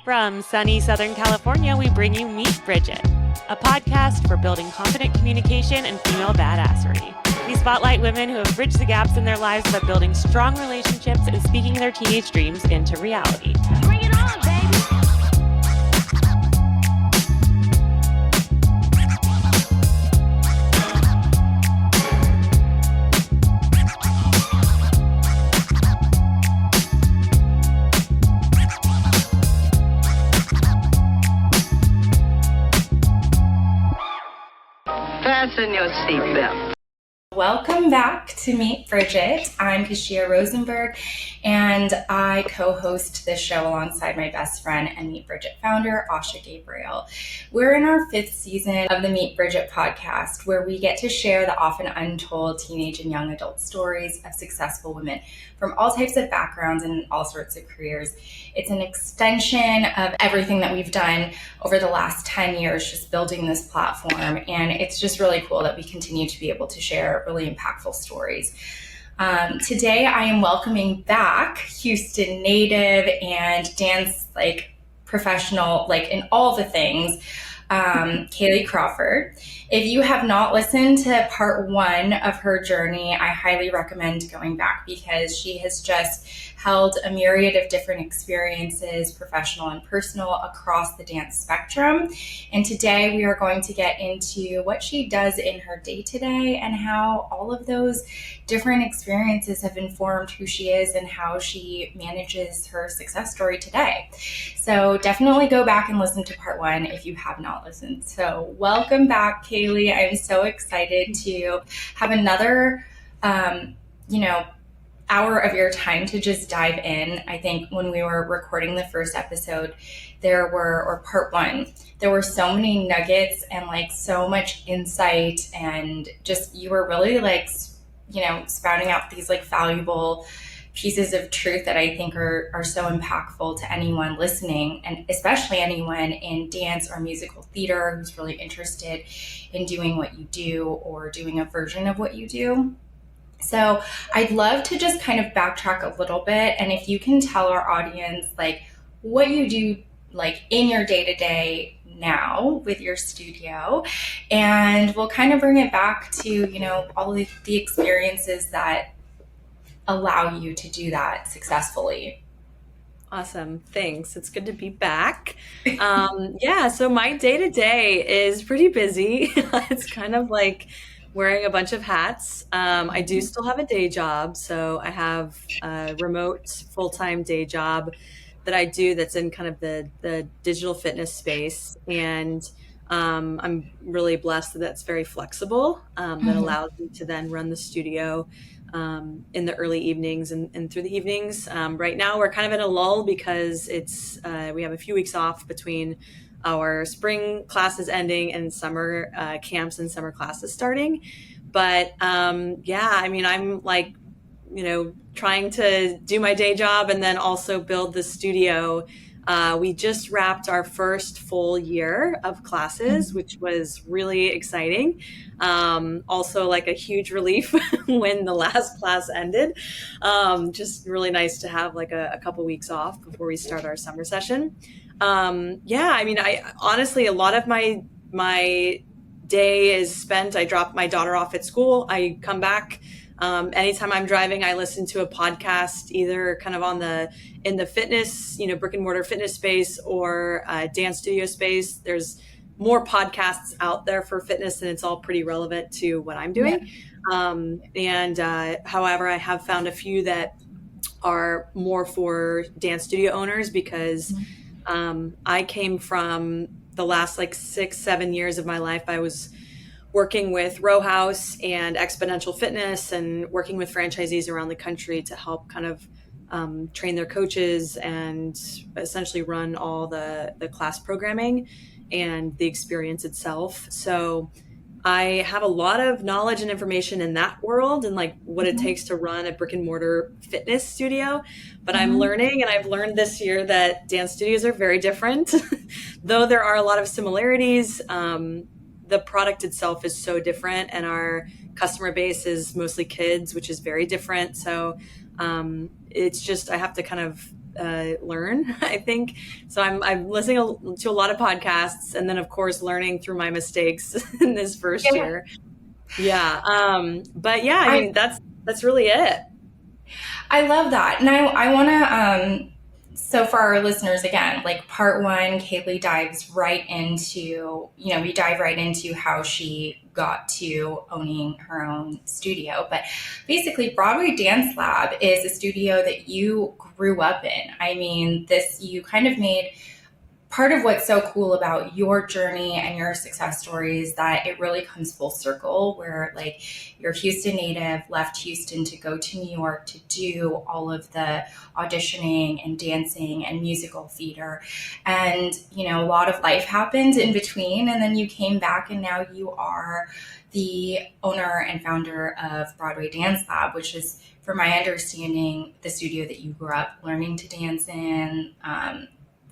From sunny Southern California, we bring you Meet Bridget, a podcast for building confident communication and female badassery. We spotlight women who have bridged the gaps in their lives by building strong relationships and speaking their teenage dreams into reality. Bring it on, baby! Fasten your seatbelt. Welcome back to Meet Bridget. I'm Keshiia Rosenberg, and I co-host this show alongside my best friend and Meet Bridget founder, Asha Gabriel. We're in our 5th season of the Meet Bridget podcast, where we get to share the often untold teenage and young adult stories of successful women from all types of backgrounds and all sorts of careers. It's an extension of everything that we've done over the last 10 years, just building this platform. And it's just really cool that we continue to be able to share really impactful stories. Today, I am welcoming back Houston native and dance professional, in all the things, Caley Crawford. If you have not listened to part 1 of her journey, I highly recommend going back because she has just held a myriad of different experiences, professional and personal, across the dance spectrum. And today we are going to get into what she does in her day-to-day and how all of those different experiences have informed who she is and how she manages her success story today. So definitely go back and listen to part 1 if you have not listened. So welcome back, Caley. I'm so excited to have another, hour of your time to just dive in. I think when we were recording the first episode, part 1, there were so many nuggets and so much insight, and just you were really spouting out these valuable pieces of truth that I think are so impactful to anyone listening, and especially anyone in dance or musical theater who's really interested in doing what you do or doing a version of what you do. So I'd love to just kind of backtrack a little bit, and if you can tell our audience what you do in your day-to-day now with your studio, and we'll kind of bring it back to all of the experiences that allow you to do that successfully. Awesome. Thanks. It's good to be back. So my day-to-day is pretty busy. It's kind of like wearing a bunch of hats. I do still have a day job. So I have a remote full-time day job that I do that's in kind of the digital fitness space. And I'm really blessed that that's very flexible. That allows me to then run the studio in the early evenings and through the evenings. Right now we're kind of in a lull because we have a few weeks off between our spring classes ending and summer camps and summer classes starting. But I'm trying to do my day job and then also build the studio. We just wrapped our first full year of classes, which was really exciting. Also a huge relief when the last class ended. Just really nice to have a couple weeks off before we start our summer session. I honestly, a lot of my day is spent, I drop my daughter off at school. I come back. Anytime I'm driving, I listen to a podcast, either kind of in the fitness, brick and mortar fitness space or dance studio space. There's more podcasts out there for fitness, and it's all pretty relevant to what I'm doing. Yeah. However, I have found a few that are more for dance studio owners because I came from the last 6-7 years of my life. I was working with Row House and Exponential Fitness and working with franchisees around the country to help kind of train their coaches and essentially run all the class programming and the experience itself. So I have a lot of knowledge and information in that world and what it takes to run a brick and mortar fitness studio. But I'm learning, and I've learned this year that dance studios are very different. Though there are a lot of similarities, the product itself is so different, and our customer base is mostly kids, which is very different. So it's just, I have to kind of learn, I think. So I'm listening to a lot of podcasts, and then of course learning through my mistakes in this first Yeah. year. Yeah. But yeah, I I mean, that's really it. I love that. And I want to, so for our listeners, again, like part one, Caley dives right into, we dive right into how she got to owning her own studio. But basically, Broadway Dance Lab is a studio that you grew up in. I mean, you kind of made part of what's so cool about your journey and your success story is that it really comes full circle where like you're Houston native, left Houston to go to New York to do all of the auditioning and dancing and musical theater. And, a lot of life happened in between. And then you came back and now you are the owner and founder of Broadway Dance Lab, which is, from my understanding, the studio that you grew up learning to dance in,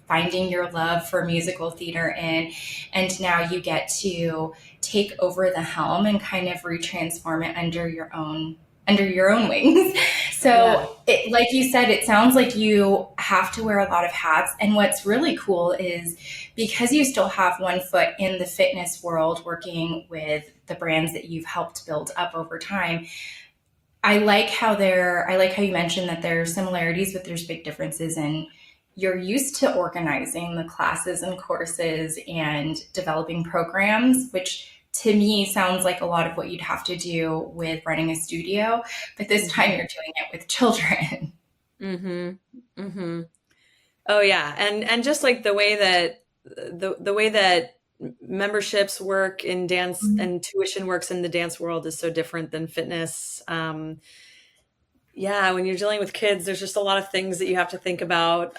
finding your love for musical theater in, and now you get to take over the helm and kind of retransform it under your own wings. So like you said, it sounds like you have to wear a lot of hats. And what's really cool is because you still have one foot in the fitness world, working with the brands that you've helped build up over time. I like how you mentioned that there are similarities, but there's big differences in you're used to organizing the classes and courses and developing programs, which to me sounds like a lot of what you'd have to do with running a studio. But this time you're doing it with children. Mm-hmm. Mm-hmm. Oh yeah. And just like the way that memberships work in dance and tuition works in the dance world is so different than fitness. Yeah, when you're dealing with kids, there's just a lot of things that you have to think about.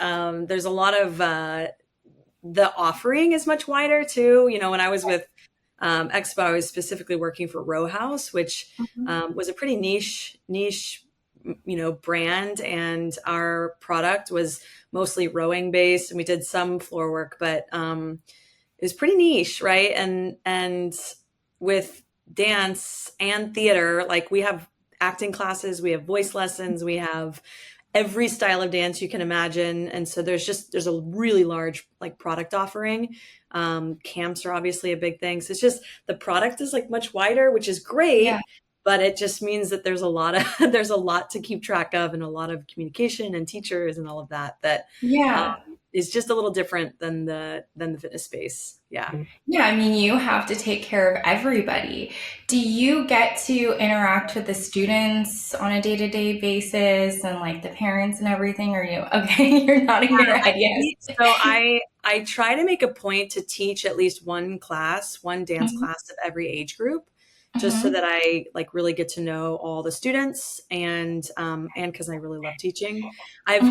There's a lot of the offering is much wider too. When I was with Expo, I was specifically working for Row House, which was a pretty niche, brand, and our product was mostly rowing based, and we did some floor work, but it was pretty niche, right? And with dance and theater, like we have acting classes, we have voice lessons, we have every style of dance you can imagine. And so there's a really large like product offering. Camps are obviously a big thing. So it's just the product is like much wider, which is great, Yeah. but it just means that there's a lot to keep track of, and a lot of communication and teachers and all of that is just a little different than the fitness space. Yeah. Yeah, I mean, you have to take care of everybody. Do you get to interact with the students on a day-to-day basis and like the parents and everything? Are you okay? You're nodding your head, yes. So I try to make a point to teach at least one dance class of every age group, just so that I like really get to know all the students, and because I really love teaching. I've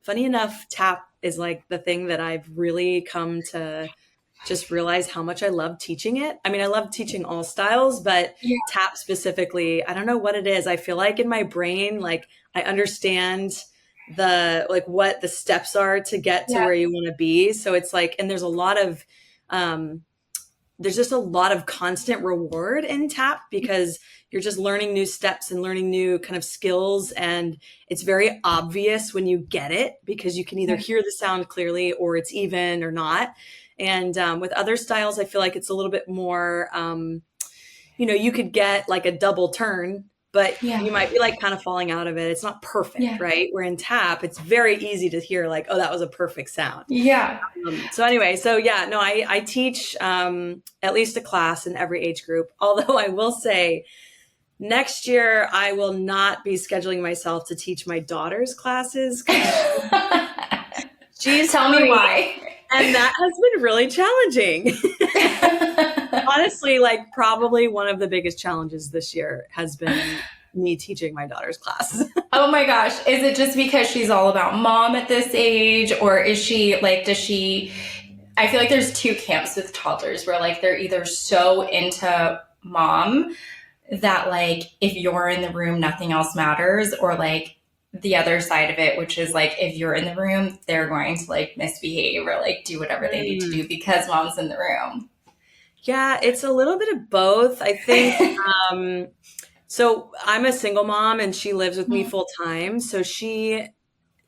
funny enough, tap is like the thing that I've really come to just realize how much I love teaching it. I mean, I love teaching all styles, but tap specifically, I don't know what it is. I feel like in my brain, like I understand what the steps are to get to where you want to be. So it's like, and there's just a lot of constant reward in tap because you're just learning new steps and learning new kind of skills. And it's very obvious when you get it because you can either hear the sound clearly or it's even or not. And with other styles, I feel like it's a little bit more, you could get like a double turn, but you might be like kind of falling out of it. It's not perfect, right? Where in tap, it's very easy to hear like, oh, that was a perfect sound. Yeah. I teach at least a class in every age group. Although I will say next year, I will not be scheduling myself to teach my daughter's classes. Tell me why. And that has been really challenging. Honestly, like probably one of the biggest challenges this year has been me teaching my daughter's class. Oh my gosh. Is it just because she's all about mom at this age? Or is she like, I feel like there's two camps with toddlers where like they're either so into mom that like if you're in the room, nothing else matters, or like the other side of it, which is like if you're in the room, they're going to like misbehave or like do whatever they need to do because mom's in the room. Yeah, it's a little bit of both. I think so I'm a single mom and she lives with me full time. So she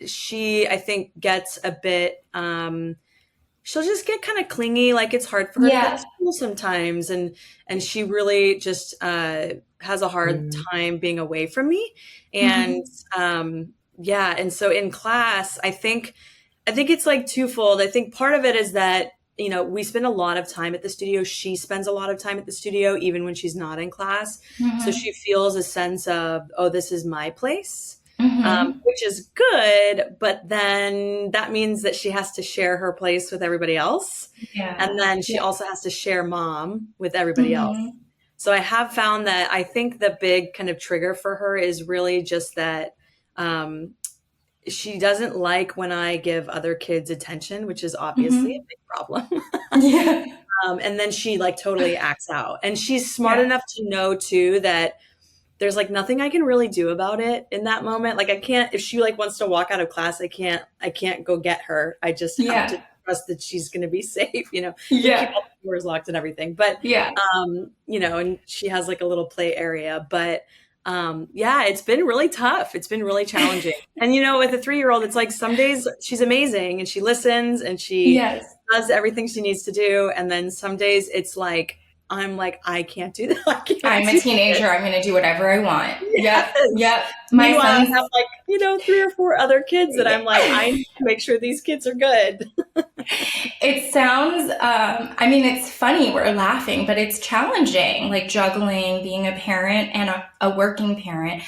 she, I think, gets a bit, she'll just get kind of clingy. Like it's hard for her to go to Yeah. school sometimes. And she really just has a hard time being away from me. And Mhm. yeah. And so in class, I think it's like twofold. I think part of it is that, we spend a lot of time at the studio. She spends a lot of time at the studio, even when she's not in class. So Mhm. she feels a sense of, oh, this is my place, Mhm. which is good. But then that means that she has to share her place with everybody else. And Yeah. then she Yeah. also has to share mom with everybody else. Mhm. So I have found that I think the big kind of trigger for her is really just that um, she doesn't like when I give other kids attention, which is obviously a Mhm. big problem. Yeah. And then she like totally acts out. And she's smart Yeah. enough to know too that there's like nothing I can really do about it in that moment. Like I can't, if she like wants to walk out of class, I can't go get her. I just have to Yeah. trust that she's going to be safe. We keep Yeah. all the doors locked and everything, but, Yeah. and she has like a little play area, but, yeah, it's been really tough. It's been really challenging. And, with a 3-year-old, it's like some days she's amazing and she listens and she Yes. does everything she needs to do. And then some days it's like, I'm like, I can't do that. I can't I'm a do teenager. this. I'm going to do whatever I want. Yep. Yes. Yep. My Meanwhile, I son's, have like, 3 or 4 other kids that I'm like, I yeah. need to make sure these kids are good. It sounds, I mean, it's funny, we're laughing, but it's challenging, like juggling being a parent and a working parent.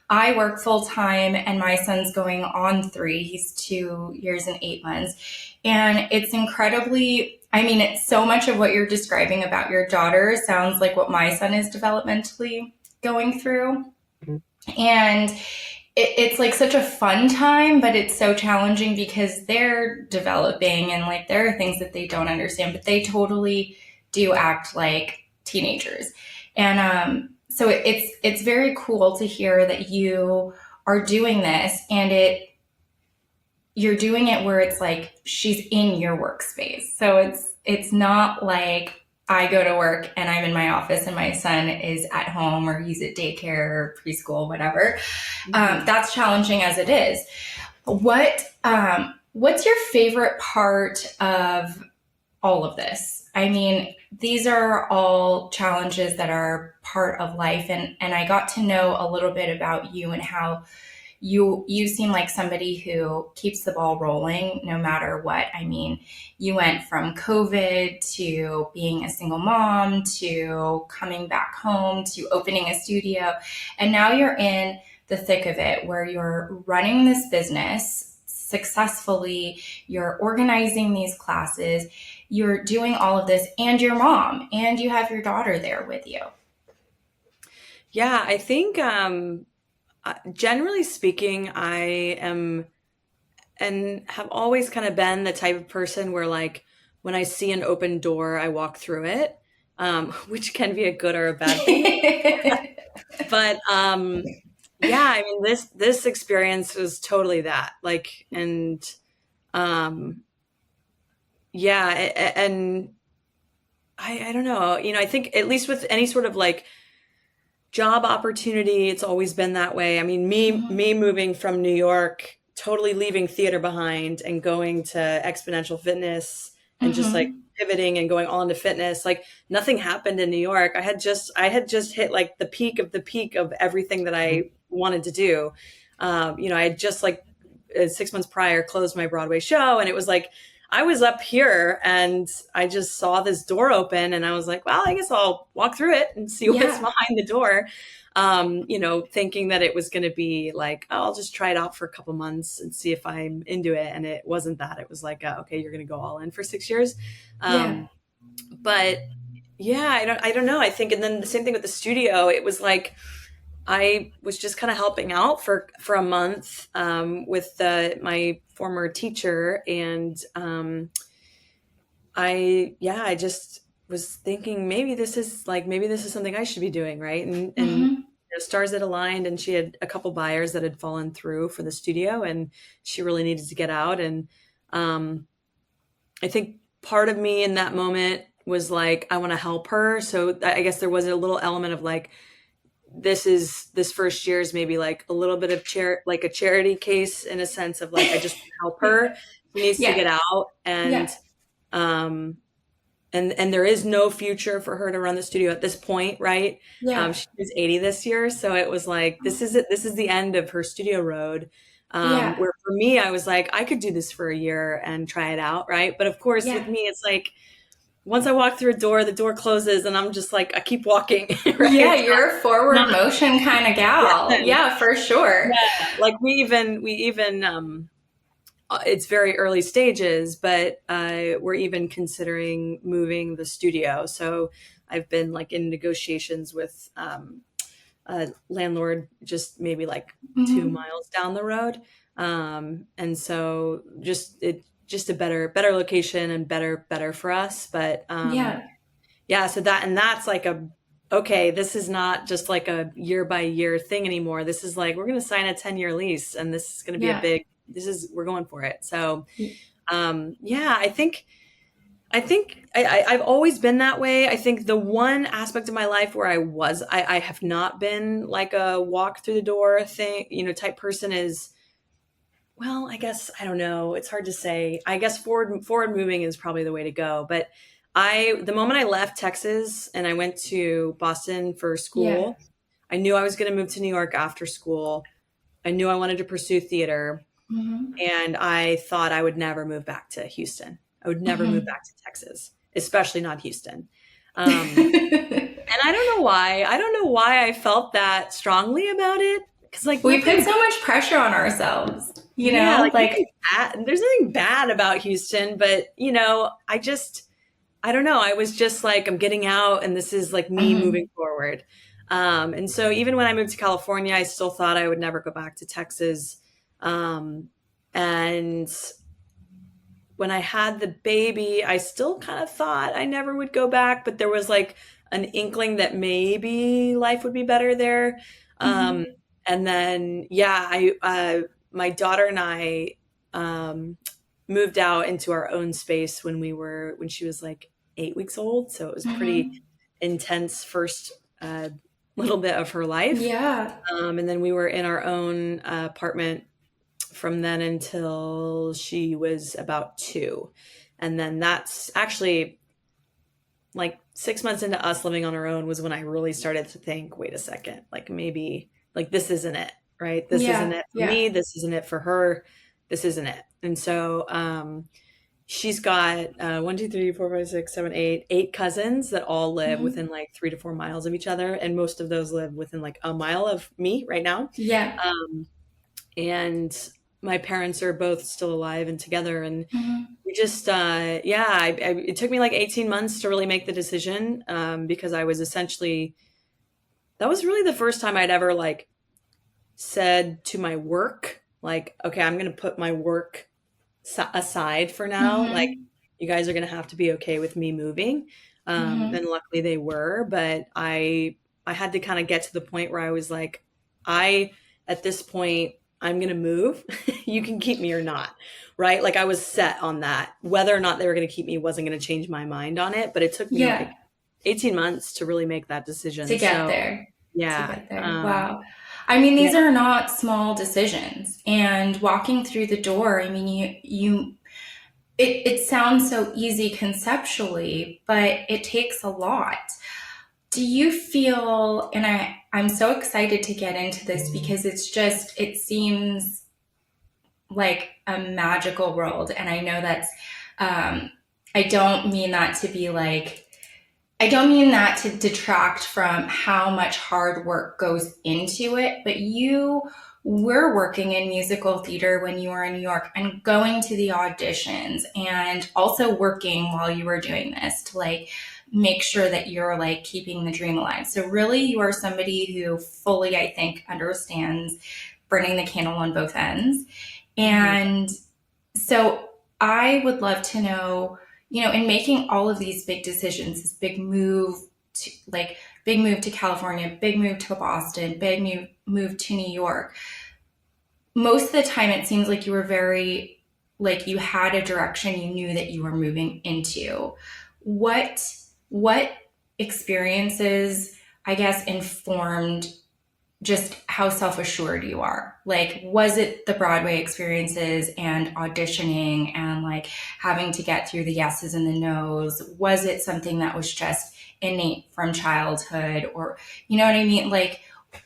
I work full time and my son's going on 3. He's 2 years and 8 months. And it's incredibly, I mean, it's so much of what you're describing about your daughter sounds like what my son is developmentally going through. And it's like such a fun time, but it's so challenging because they're developing and like there are things that they don't understand, but they totally do act like teenagers. And so it's very cool to hear that you are doing this, and you're doing it where it's like she's in your workspace. So it's not like I go to work and I'm in my office and my son is at home or he's at daycare or preschool, whatever. That's challenging as it is. What's your favorite part of all of this? I mean, these are all challenges that are part of life, and I got to know a little bit about you and how you seem like somebody who keeps the ball rolling no matter what. I mean, you went from COVID to being a single mom to coming back home to opening a studio, and now you're in the thick of it where you're running this business successfully, you're organizing these classes, you're doing all of this, and your mom, and you have your daughter there with you. Yeah, I think generally speaking, I am and have always kind of been the type of person where like when I see an open door, I walk through it, which can be a good or a bad thing. But yeah, I mean this experience was totally that. Like and um yeah, and I don't know, I think at least with any sort of like job opportunity, it's always been that way. I mean, me moving from New York, totally leaving theater behind and going to exponential fitness and just like Mm-hmm. pivoting and going all into fitness. Like nothing happened in New York. I had just hit like the peak of everything that I wanted to do. I had just like 6 months prior closed my Broadway show, and it was like I was up here and I just saw this door open and I was like, well, I guess I'll walk through it and see what's Yeah. behind the door. Thinking that it was going to be like, oh, I'll just try it out for a couple months and see if I'm into it. And it wasn't that. It was like, okay, you're going to go all in for 6 years. Yeah. But yeah, I don't know. I think, and then the same thing with the studio. It was like, I was just kind of helping out for a month with my former teacher, and I just was thinking maybe this is something I should be doing, right? And Mm-hmm. stars had aligned, and she had a couple buyers that had fallen through for the studio, and she really needed to get out. And I think part of me in that moment was like, I want to help her. So I guess there was a little element of like, this first year is maybe like a little bit of like a charity case, in a sense of like, I just want to help her. She needs to get out. And, and there is no future for her to run the studio at this point. Right. She was 80 this year. So it was like, this is it. This is the end of her studio road. Where for me, I was like, I could do this for a year and try it out. Right. But of course with me, it's like, once I walk through a door, the door closes and I'm just like, I keep walking. Right? Yeah, you're a forward motion kind of gal. Yeah, for sure. Yeah. Like we even it's very early stages, but we're even considering moving the studio. So I've been like in negotiations with a landlord just maybe like 2 miles down the road. And so just a better location and better for us. But so that's like okay, this is not just like a year by year thing anymore. This is like, we're going to sign a 10-year lease and this is going to be we're going for it. So, I think I've always been that way. I think the one aspect of my life where I have not been like a walk through the door thing, type person is, well, I guess, I don't know. It's hard to say. I guess forward moving is probably the way to go. But the moment I left Texas and I went to Boston for school, I knew I was going to move to New York after school. I knew I wanted to pursue theater. And I thought I would never move back to Houston. I would never move back to Texas, especially not Houston. And I don't know why. I don't know why I felt that strongly about it. Because like we put so much pressure on ourselves, you know, like there's nothing bad about Houston, but I don't know. I was just like, I'm getting out and this is like me moving forward. And so even when I moved to California, I still thought I would never go back to Texas. And when I had the baby, I still kind of thought I never would go back, but there was like an inkling that maybe life would be better there. And then, my daughter and I moved out into our own space when she was like 8 weeks old. So it was pretty intense first little bit of her life. Yeah. And then we were in our own apartment from then until she was about 2. And then that's actually like 6 months into us living on our own was when I really started to think, wait a second, like maybe like this isn't it, right? This isn't it for me. This isn't it for her. This isn't it. And so she's got 1, 2, 3, 4, 5, 6, 7, 8 cousins that all live within like 3 to 4 miles of each other. And most of those live within like a mile of me right now. Yeah. And my parents are both still alive and together. And we just, it took me like 18 months to really make the decision because I was essentially, that was really the first time I'd ever like said to my work, like, okay, I'm going to put my work aside for now. Like you guys are going to have to be okay with me moving. And luckily they were, but I had to kind of get to the point where I was like, at this point, I'm going to move. You can keep me or not. Right. Like I was set on that. Whether or not they were going to keep me wasn't going to change my mind on it. But it took me like 18 months to really make that decision. To get there. Yeah. To get there. Wow. I mean, these are not small decisions. And walking through the door, I mean, it sounds so easy conceptually, but it takes a lot. Do you feel, and I'm so excited to get into this because it seems like a magical world. And I know that's, I don't mean that to be like, I don't mean that to detract from how much hard work goes into it, but you were working in musical theater when you were in New York and going to the auditions and also working while you were doing this to like, make sure that you're like keeping the dream alive. So really you are somebody who fully, I think, understands burning the candle on both ends. And so I would love to know, in making all of these big decisions, this big move to California, big move to Boston, big move to New York. Most of the time it seems like you were very, like you had a direction you knew that you were moving into. What experiences I guess, informed just how self-assured you are? Like, was it the Broadway experiences and auditioning and like having to get through the yeses and the nos? Was it something that was just innate from childhood, or, you know what I mean? Like,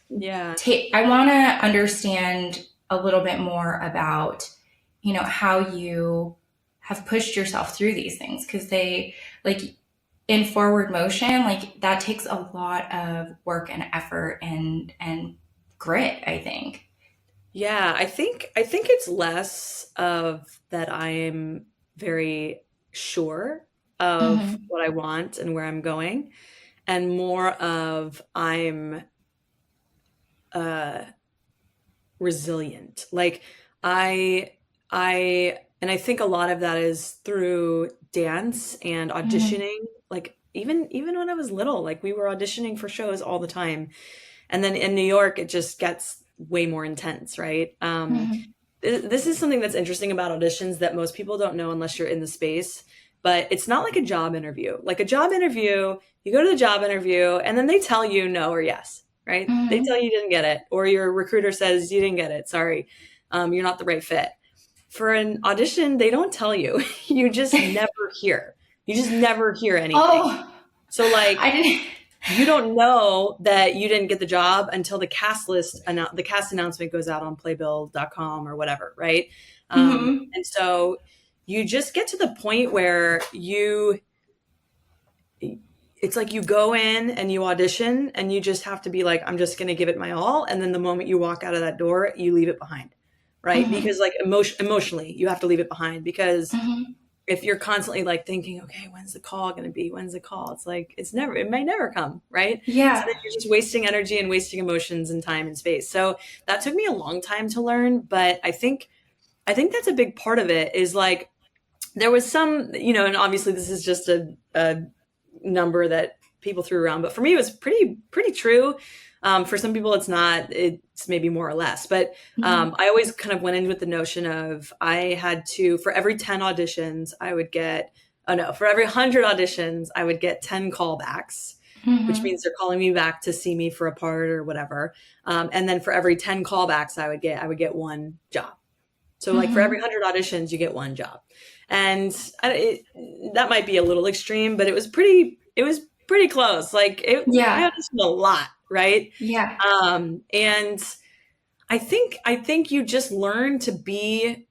Yeah. I want to understand a little bit more about, how you have pushed yourself through these things, because they, like, in forward motion, like, that takes a lot of work and effort and grit, I think. Yeah, I think it's less of that I am very sure of Mm-hmm. what I want and where I'm going, and more of I'm uh resilient. Like I and I think a lot of that is through dance and Mm-hmm. auditioning. Like even when I was little, like we were auditioning for shows all the time. And then in New York it just gets way more intense, right? Mm-hmm. This is something that's interesting about auditions that most people don't know unless you're in the space, but it's not like a job interview. Like a job interview, you go to the job interview and then they tell you no or yes, right? They Mm-hmm. tell you didn't get it, or your recruiter says you didn't get it. Sorry, you're not the right fit. For an audition, they don't tell you. You just never hear. You just never hear anything. Oh, So like I didn't. you don't know that you didn't get the job until the cast announcement goes out on playbill.com or whatever, right? Mm-hmm. And so you just get to the point where it's like you go in and you audition and you just have to be like, I'm just going to give it my all. And then the moment you walk out of that door, you leave it behind, right? Mm-hmm. Because like emotionally, you have to leave it behind, because Mm-hmm. if you're constantly like thinking, okay, when's the call going to be? When's the call? It's like, it may never come. Right. So Yeah. then you're just wasting energy and wasting emotions and time and space. So that took me a long time to learn. But I think that's a big part of it, is like, there was some, and obviously this is just a number that people threw around, but for me, it was pretty true. For some people, it's not. It's maybe more or less. But Mm-hmm. I always kind of went in with the notion of I had to, for every 10 auditions, I would get, oh no, for every 100 auditions, I would get 10 callbacks, which Mm-hmm. means they're calling me back to see me for a part or whatever. And then for every 10 callbacks, I would get one job. So like for every Mm-hmm. 100 auditions, you get one job. And that might be a little extreme, but it was pretty close. Like I Yeah. auditioned a lot, right? Yeah. And I think you just learn to be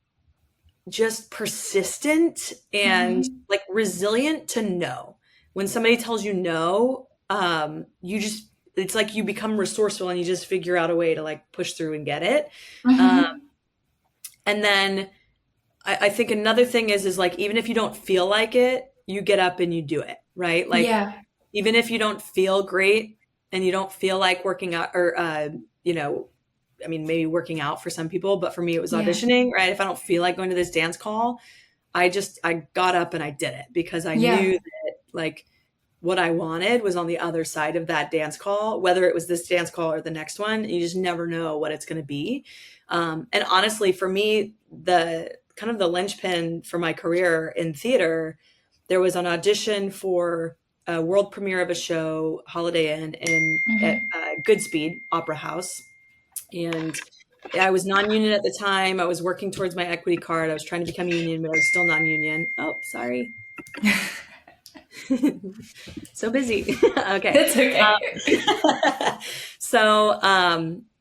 just persistent and Mm-hmm. like resilient to no. When somebody tells you no, it's like you become resourceful and you just figure out a way to like push through and get it. Um, Mm-hmm. and then I think another thing is like, even if you don't feel like it, you get up and you do it, right? Like Yeah. even if you don't feel great and you don't feel like working out, or you know I mean, maybe working out for some people, but for me it was Yeah. auditioning, right? If I don't feel like going to this dance call, I got up and I did it, because I Yeah. knew that like what I wanted was on the other side of that dance call, whether it was this dance call or the next one. You just never know what it's going to be. And honestly, for me, the kind of the linchpin for my career in theater, there was an audition for a world premiere of a show, Holiday Inn, at Mm-hmm. Goodspeed Opera House. And I was non-union at the time. I was working towards my equity card. I was trying to become union, but I was still non-union. Oh, sorry. So busy. Okay. It's okay.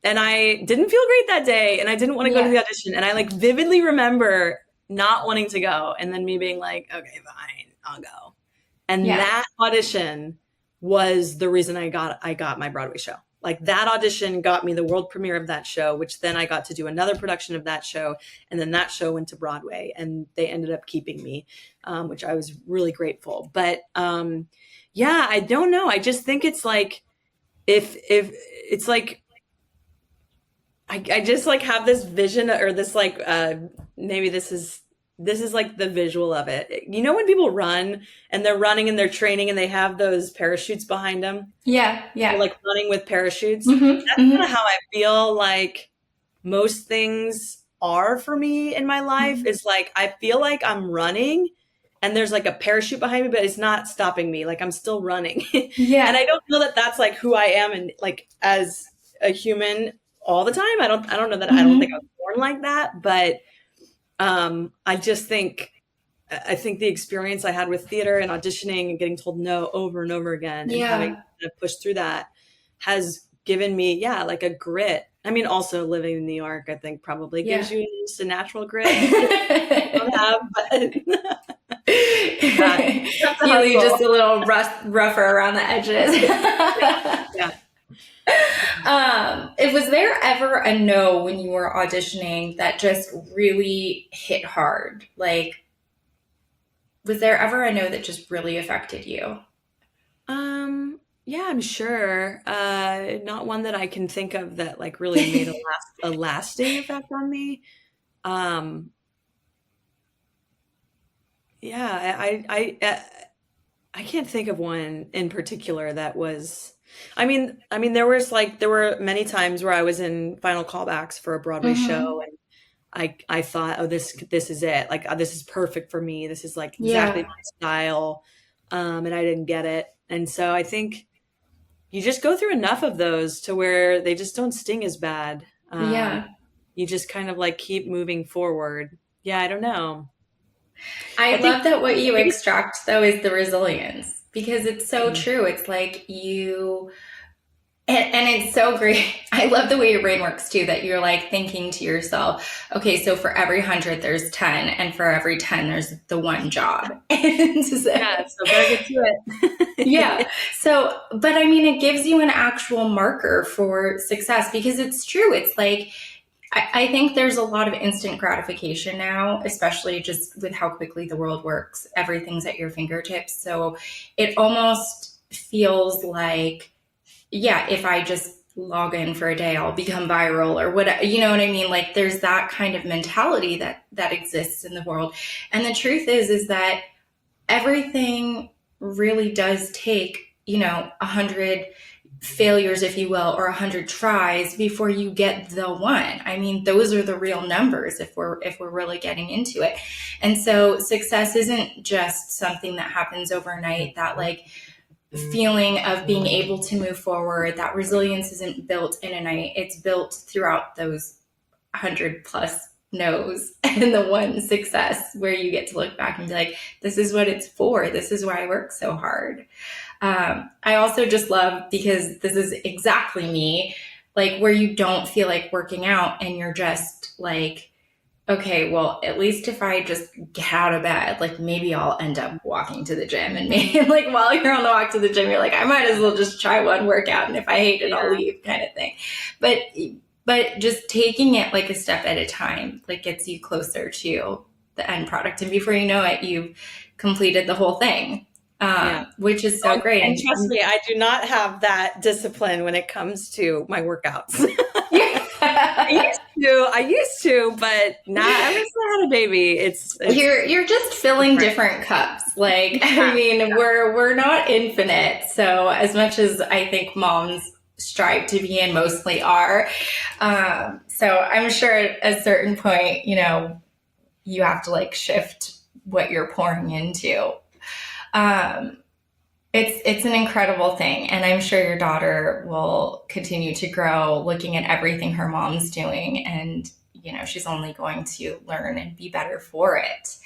And I didn't feel great that day, and I didn't want to go to Yeah. the audition. And I like vividly remember not wanting to go, and then me being like, okay, fine, I'll go. And Yeah. that audition was the reason I got my Broadway show. Like that audition got me the world premiere of that show, which then I got to do another production of that show. And then that show went to Broadway and they ended up keeping me, which I was really grateful. But yeah, I don't know. I just think it's like, if it's like, I just like have this vision, or this like, maybe this is like the visual of it. You know, when people run and they're running and they're training and they have those parachutes behind them, Yeah. or Yeah. like running with parachutes. Mm-hmm. That's kind of Mm-hmm. how I feel like most things are for me in my life, Mm-hmm. is like I feel like I'm running and there's like a parachute behind me, but it's not stopping me. Like I'm still running. Yeah. And I don't know that that's like who I am and like as a human all the time. I don't know that I don't think I was born like that, but I just think I think the experience I had with theater and auditioning and getting told no over and over again and having to push through that has given me, like a grit. I mean, also living in New York, I think probably gives you just a natural grit I don't have, but you leave just a little rougher around the edges. Was there ever a no when you were auditioning that just really hit hard? Like, was there ever a no that just really affected you? Yeah, I'm sure. Not one that I can think of that like really made a lasting effect on me. Yeah, I can't think of one in particular that was. I mean, there were many times where I was in final callbacks for a Broadway show, and I thought, oh, this is it. Like, this is perfect for me. This is like exactly my style, and I didn't get it. And so I think you just go through enough of those to where they just don't sting as bad. You just kind of like keep moving forward. Yeah, I don't know. I love that what you extract, though, is the resilience, because it's so true. It's like and it's so great. I love the way your brain works, too, that you're like thinking to yourself, okay, so for every 100, there's 10, and for every 10, there's the one job. So better get to it. So, but I mean, it gives you an actual marker for success, because it's true. It's like, I think there's a lot of instant gratification now, especially just with how quickly the world works. Everything's at your fingertips. So it almost feels like, if I just log in for a day, I'll become viral or whatever. You know what I mean? Like, there's that kind of mentality that exists in the world. And the truth is that everything really does take, 100 failures, if you will, or 100 tries before you get the one. I mean, those are the real numbers if we're really getting into it. And so success isn't just something that happens overnight. That like feeling of being able to move forward, that resilience isn't built in a night. It's built throughout those 100 plus no's and the one success where you get to look back and be like, this is what it's for. This is why I work so hard. I also just love, because this is exactly me, like where you don't feel like working out and you're just like, okay, well, at least if I just get out of bed, like maybe I'll end up walking to the gym. And maybe like while you're on the walk to the gym, you're like, I might as well just try one workout. And if I hate it, I'll leave, kind of thing. But just taking it like a step at a time, like gets you closer to the end product. And before you know it, you've completed the whole thing. Which is so great. And trust me, I do not have that discipline when it comes to my workouts. I used to, but now ever since I had a baby, it's you're just filling different cups. Like, I mean, we're not infinite. So as much as I think moms strive to be and mostly are, so I'm sure at a certain point, you have to like shift what you're pouring into. It's an incredible thing. And I'm sure your daughter will continue to grow looking at everything her mom's doing. And, she's only going to learn and be better for it.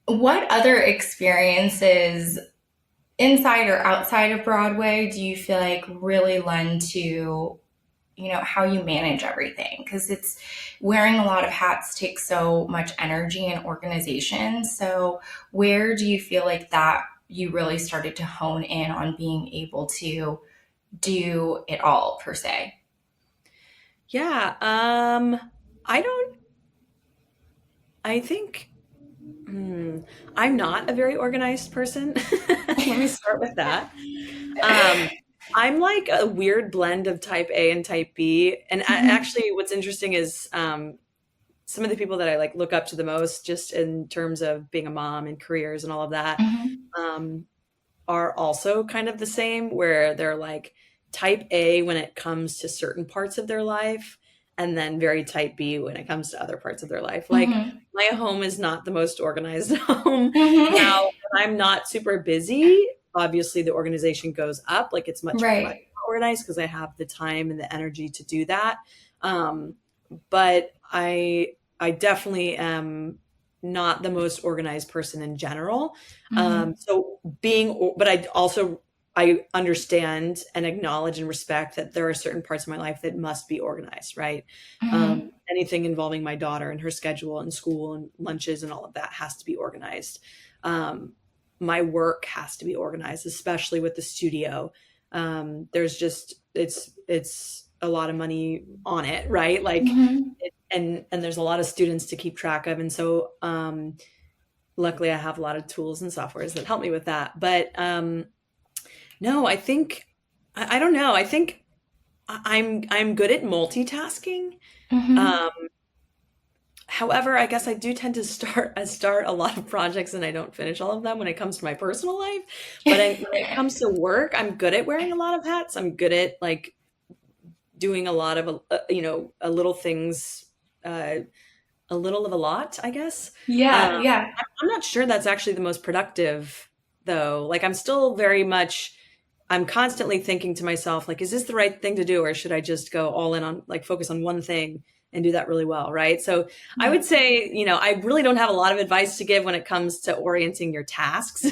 What other experiences inside or outside of Broadway do you feel like really lend to, how you manage everything? Because it's wearing a lot of hats takes so much energy and organization. So where do you feel like that you really started to hone in on being able to do it all, per se? Yeah. I think I'm not a very organized person. Let me start with that. I'm like a weird blend of type A and type B. And actually what's interesting is some of the people that I like look up to the most, just in terms of being a mom and careers and all of that, are also kind of the same, where they're like type A when it comes to certain parts of their life, and then very type B when it comes to other parts of their life. Like my home is not the most organized home. Now, when I'm not super busy, obviously the organization goes up. Like it's much more organized because I have the time and the energy to do that. But I definitely am not the most organized person in general. But I understand and acknowledge and respect that there are certain parts of my life that must be organized, right? Anything involving my daughter and her schedule and school and lunches and all of that has to be organized. My work has to be organized, especially with the studio. There's just, it's a lot of money on it, right? Like, and there's a lot of students to keep track of. And so, luckily I have a lot of tools and softwares that help me with that. But, no, I think, I don't know. I think I'm good at multitasking. However, I guess I do tend to start a lot of projects and I don't finish all of them when it comes to my personal life. But when it comes to work, I'm good at wearing a lot of hats. I'm good at like doing a lot of, a little things, a little of a lot, I guess. Yeah. I'm not sure that's actually the most productive though. Like I'm still very much, I'm constantly thinking to myself, like, is this the right thing to do? Or should I just go all in on like focus on one thing and do that really well, right? So I would say, I really don't have a lot of advice to give when it comes to orienting your tasks.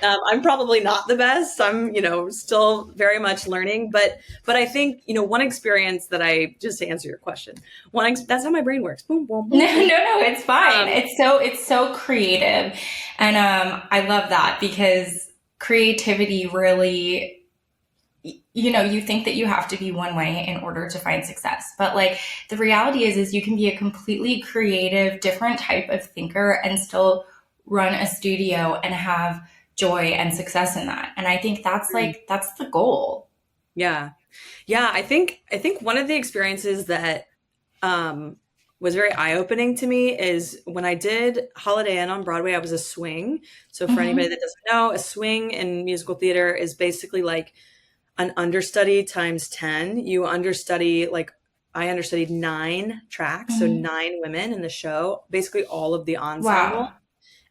I'm probably not the best. I'm, still very much learning, but I think, one experience that just to answer your question, that's how my brain works. Boom, boom, boom. No, it's fine. It's so creative. And I love that because creativity really, you think that you have to be one way in order to find success. But like the reality is you can be a completely creative, different type of thinker and still run a studio and have joy and success in that. And I think that's the goal. Yeah. Yeah. I think one of the experiences that, was very eye-opening to me is when I did Holiday Inn on Broadway, I was a swing. So for anybody that doesn't know, a swing in musical theater is basically like an understudy times 10. You understudy, like I understudied 9 tracks, so 9 women in the show, basically all of the ensemble. Wow.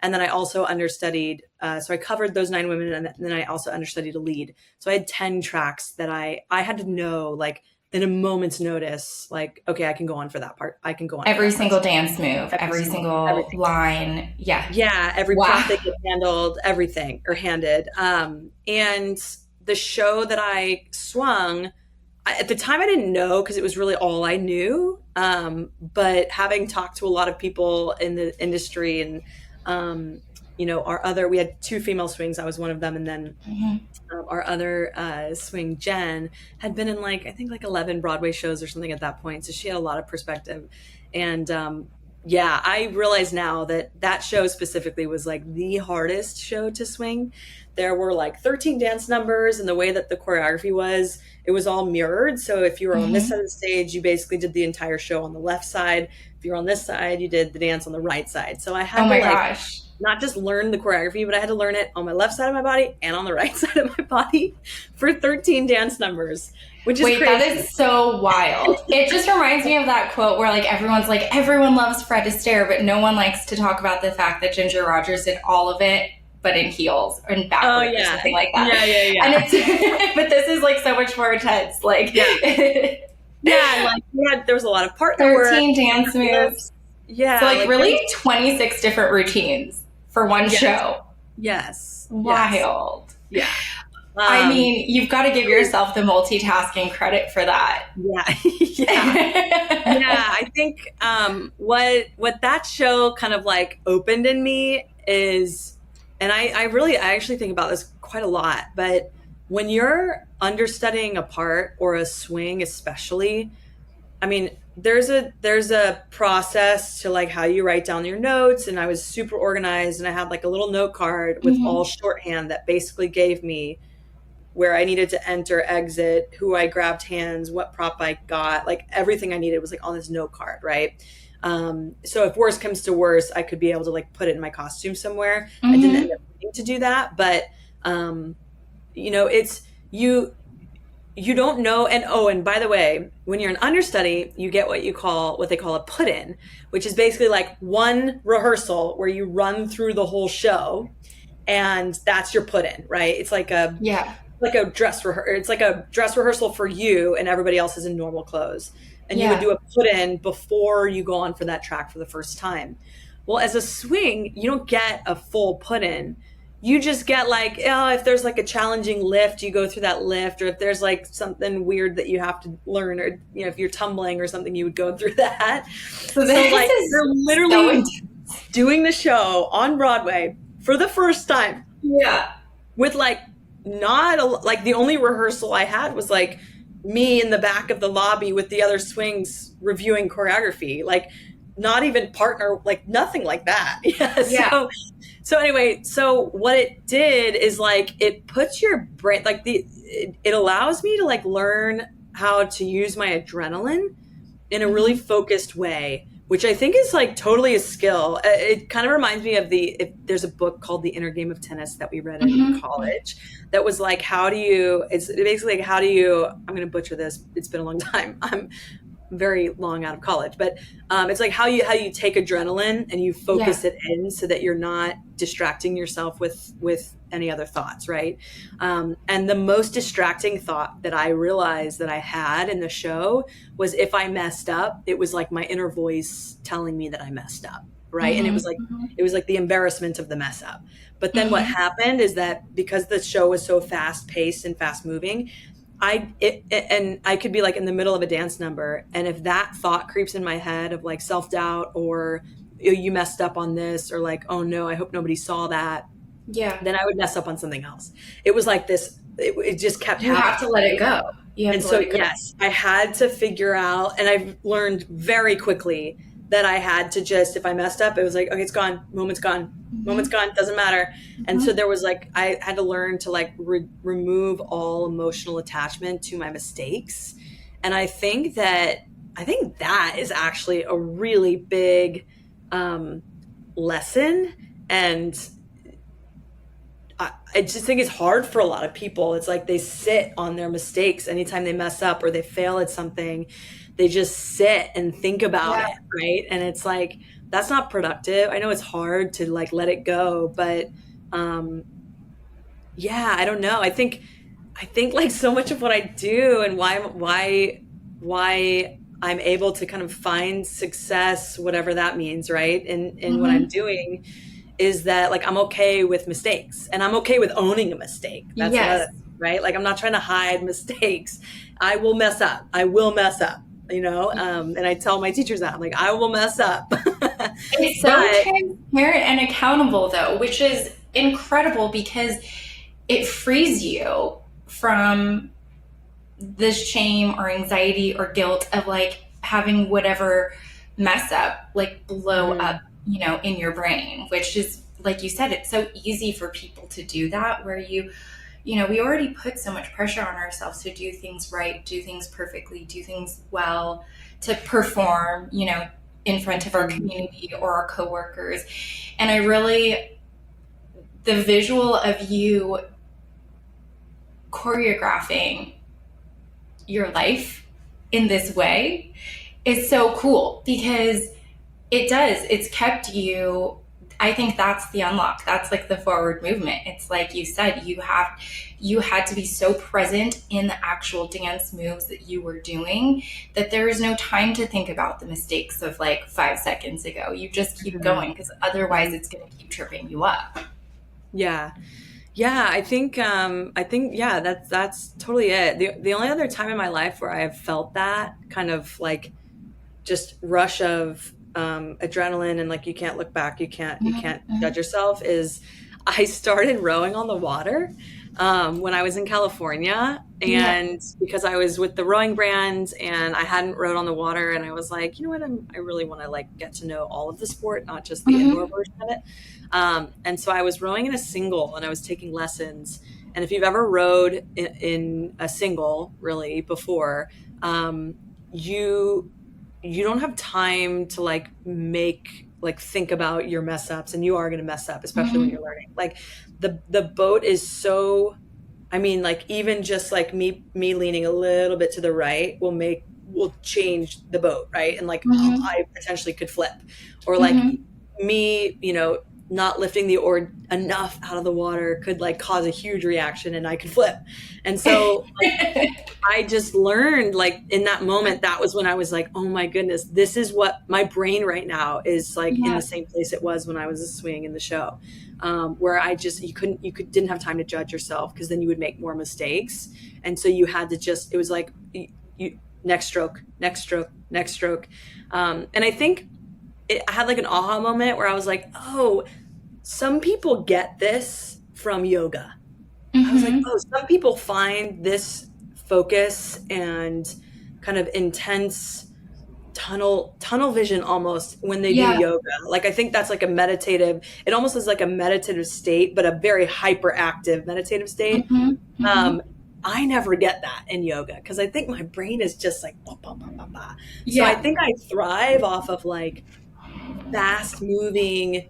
And then I also understudied, so I covered those 9 women and then I also understudied a lead. So I had 10 tracks that I had to know, like, in a moment's notice, like, okay, I can go on for that part. I can go on. Every single dance move, every single line. Yeah. Yeah. Every prop that gets handled, everything or handed. And the show that I swung, at the time I didn't know because it was really all I knew. But having talked to a lot of people in the industry and, we had 2 female swings. I was one of them. And then our other swing, Jen, had been in I think 11 Broadway shows or something at that point. So she had a lot of perspective. And I realize now that show specifically was the hardest show to swing. There were 13 dance numbers, and the way that the choreography was, it was all mirrored. So if you were on this side of the stage, you basically did the entire show on the left side. If you were on this side, you did the dance on the right side. So I had to not just learn the choreography, but I had to learn it on my left side of my body and on the right side of my body for 13 dance numbers, which is crazy. That is so wild. It just reminds me of that quote where everyone's everyone loves Fred Astaire, but no one likes to talk about the fact that Ginger Rogers did all of it, but in heels or in backwards or something like that. Yeah. And it's, but this is so much more intense. There was a lot of partner 13 dance moves. Yeah. So really 26 different routines for one show. Yes. Wild. Yeah. I mean, you've got to give yourself the multitasking credit for that. Yeah. Yeah. I think what that show kind of opened in me is, and I actually think about this quite a lot, but when you're understudying a part or a swing especially, I mean, there's a process to how you write down your notes, and I was super organized, and I had a little note card with all shorthand that basically gave me where I needed to enter, exit, who I grabbed hands, what prop I got, everything I needed was on this note card, right? So if worse comes to worse, I could be able to put it in my costume somewhere. I didn't end up needing to do that, but it's you don't know. And by the way, when you're an understudy, you get what they call a put-in, which is basically like one rehearsal where you run through the whole show, and that's your put-in, right? It's like a dress rehearsal. It's like a dress rehearsal for you, and everybody else is in normal clothes. And you would do a put-in before you go on for that track for the first time. Well, as a swing, you don't get a full put-in. You just get like, if there's like a challenging lift, you go through that lift, or if there's like something weird that you have to learn, or if you're tumbling or something, you would go through that. So like you're literally doing the show on Broadway for the first time. Yeah. With like like the only rehearsal I had was like me in the back of the lobby with the other swings reviewing choreography, like not even partner, like nothing like that. Yeah. So anyway, so what it did is like it puts your brain, like it allows me to like learn how to use my adrenaline in a really focused way, which I think is like totally a skill. It kind of reminds me of there's a book called The Inner Game of Tennis that we read in college that was like, it's basically like, I'm going to butcher this. It's been a long time. I'm very long out of college, but it's like how you take adrenaline and you focus it in so that you're not distracting yourself with any other thoughts, right? And the most distracting thought that I realized that I had in the show was if I messed up, it was like my inner voice telling me that I messed up, right? And it was like the embarrassment of the mess up. But then what happened is that because the show was so fast paced and fast moving, and I could be like in the middle of a dance number, and if that thought creeps in my head of like self-doubt, or you messed up on this, or like, oh no, I hope nobody saw that, then I would mess up on something else. It was like this, it just kept happening. You have to let it go. Yes, I had to figure out, and I've learned very quickly that I had to just, if I messed up, it was like, okay, it's gone, moment's gone, doesn't matter. And so there was like, I had to learn to like remove all emotional attachment to my mistakes. And I think that is actually a really big lesson. And I just think it's hard for a lot of people. It's like they sit on their mistakes anytime they mess up or they fail at something. They just sit and think about it, right? And it's like, that's not productive. I know it's hard to like let it go, but I don't know. I think like so much of what I do and why I'm able to kind of find success, whatever that means, right? In what I'm doing, is that like I'm okay with mistakes, and I'm okay with owning a mistake. That's another, right? Like I'm not trying to hide mistakes. I will mess up. And I tell my teachers that I'm like, I will mess up. It's so transparent and accountable though, which is incredible because it frees you from the shame or anxiety or guilt of like having whatever mess up like blow up, in your brain, which is, like you said, it's so easy for people to do that, where we already put so much pressure on ourselves to do things right, do things perfectly, do things well, to perform, in front of our community or our coworkers. And the visual of you choreographing your life in this way is so cool, because it's kept you. I think that's the unlock. That's like the forward movement. It's like you said, you had to be so present in the actual dance moves that you were doing that there is no time to think about the mistakes of like 5 seconds ago. You just keep going, because otherwise it's going to keep tripping you up. Yeah. I think that's totally it. The only other time in my life where I have felt that kind of like just rush of adrenaline and like you can't look back, you can't judge yourself, is I started rowing on the water when I was in California, and because I was with the rowing brand and I hadn't rowed on the water, and I was like, you know what, I really want to like get to know all of the sport, not just the indoor version of it. And so I was rowing in a single, and I was taking lessons. And if you've ever rowed in a single really before, you don't have time to like think about your mess ups, and you are going to mess up, especially when you're learning. Like the boat is so I mean, like even just like me leaning a little bit to the right will change the boat, right? And like Mm-hmm. I potentially could flip, or like Mm-hmm. me, not lifting the oar enough out of the water could like cause a huge reaction, and I could flip. And so like I just learned like in that moment, that was when I was like, oh my goodness, this is what my brain right now is like in the Yeah. same place it was when I was swinging in the show, where didn't have time to judge yourself because then you would make more mistakes. And so you had to it was like, next stroke, next stroke, next stroke. And I think I had like an aha moment where I was like, oh, some people get this from yoga. I was like, Mm-hmm. oh, some people find this focus and kind of intense tunnel vision almost when they do Yeah. yoga. Like I think that's like it almost is like a meditative state, but a very hyperactive meditative state. Mm-hmm. Mm-hmm. Um, I never get that in yoga because I think my brain is just like bah, bah, bah, bah, bah. So I Yeah. think I thrive off of like fast moving,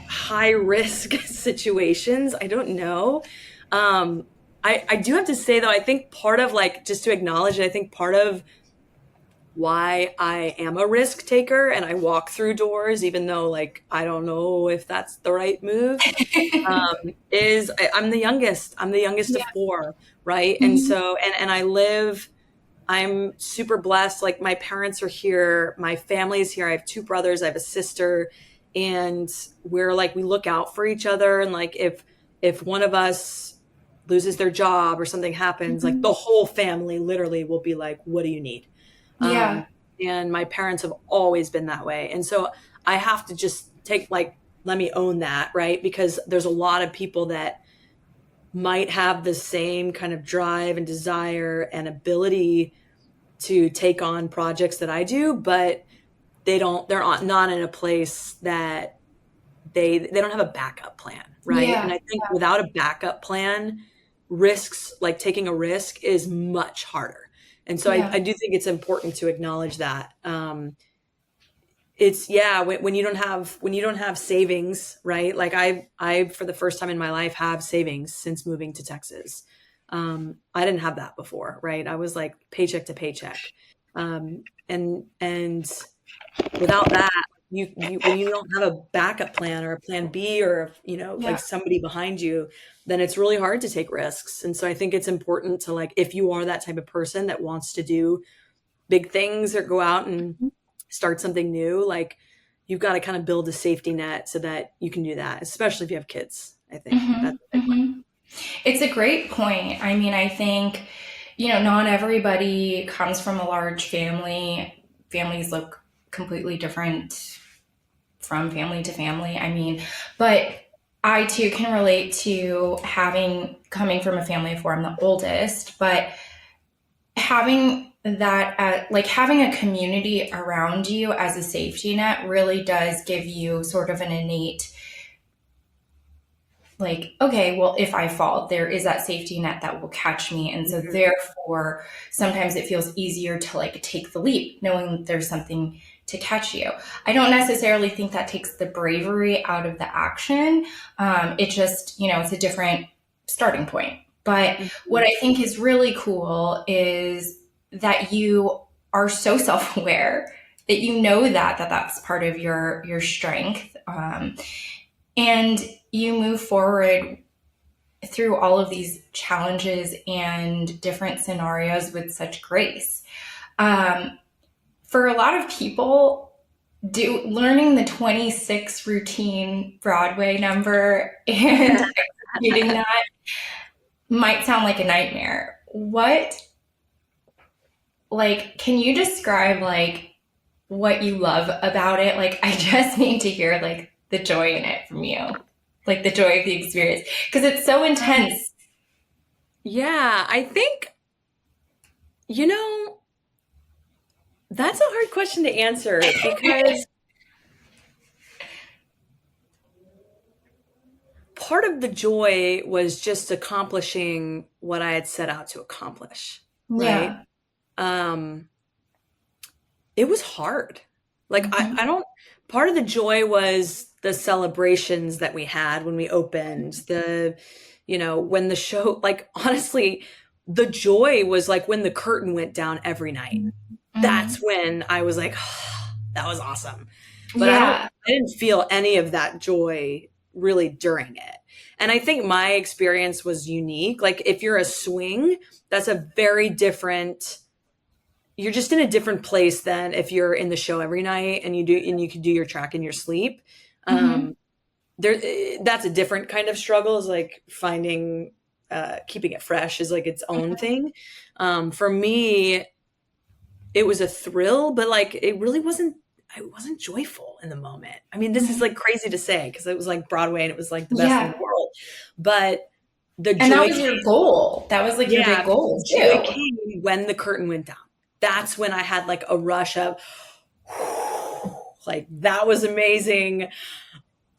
high risk situations. I don't know. I do have to say though, I think part of like, just to acknowledge it, I think part of why I am a risk taker and I walk through doors, even though like, I don't know if that's the right move, is I'm the youngest. I'm the youngest of Yeah. four. Right. And Mm-hmm. so, and I'm super blessed. Like my parents are here. My family is here. I have two brothers. I have a sister, and we're like, we look out for each other. And like, if one of us loses their job or something happens, like Mm-hmm. the whole family literally will be like, what do you need? Yeah. And my parents have always been that way. And so I have to just let me own that. Right. Because there's a lot of people that might have the same kind of drive and desire and ability to take on projects that I do, but they're not in a place that they don't have a backup plan, right? Yeah. And I think without a backup plan, risks, like taking a risk, is much harder. And so Yeah. I do think it's important to acknowledge that. It's yeah, when you don't have savings, right? Like I for the first time in my life have savings since moving to Texas. I didn't have that before, right? I was like paycheck to paycheck. And without that, you when you don't have a backup plan or a plan B, or like Yeah. somebody behind you, then it's really hard to take risks. And so I think it's important to, like, if you are that type of person that wants to do big things or go out and start something new, like, you've got to kind of build a safety net so that you can do that, especially if you have kids. I think Mm-hmm. that's a big one. Mm-hmm. It's a great point. I mean, I think, not everybody comes from a large family. Families look completely different from family to family. I mean, but I too can relate to coming from a family of four. I'm the oldest, but having that, like having a community around you as a safety net really does give you sort of an innate, like, okay, well, if I fall, there is that safety net that will catch me. And so therefore, sometimes it feels easier to like take the leap, knowing there's something to catch you. I don't necessarily think that takes the bravery out of the action. It just, it's a different starting point. But what I think is really cool is that you are so self-aware that that's part of your strength. And you move forward through all of these challenges and different scenarios with such grace. For a lot of people, learning the 26 routine Broadway number and executing that might sound like a nightmare. Can you describe like what you love about it? Like, I just need to hear like the joy in it from you, like the joy of the experience, because it's so intense. Yeah, I think, that's a hard question to answer because part of the joy was just accomplishing what I had set out to accomplish, right? Yeah. It was hard. Like, Mm-hmm. I don't, part of the joy was the celebrations that we had when we opened, you know, when the show, like, honestly, the joy was like when the curtain went down every night. That's when I was like, oh, that was awesome. But I didn't feel any of that joy really during it. And I think my experience was unique. Like if you're a swing, that's a very different, you're just in a different place than if you're in the show every night and you can do your track in your sleep. That's a different kind of struggle, is like finding, keeping it fresh is like its own thing. For me, it was a thrill, but like it really wasn't, I wasn't joyful in the moment. I mean, this is like crazy to say because it was like Broadway and it was like the best in the world. But the joy, and that was your goal. That was like your big goal too. Joy came when the curtain went down. That's when I had like a rush of like, that was amazing.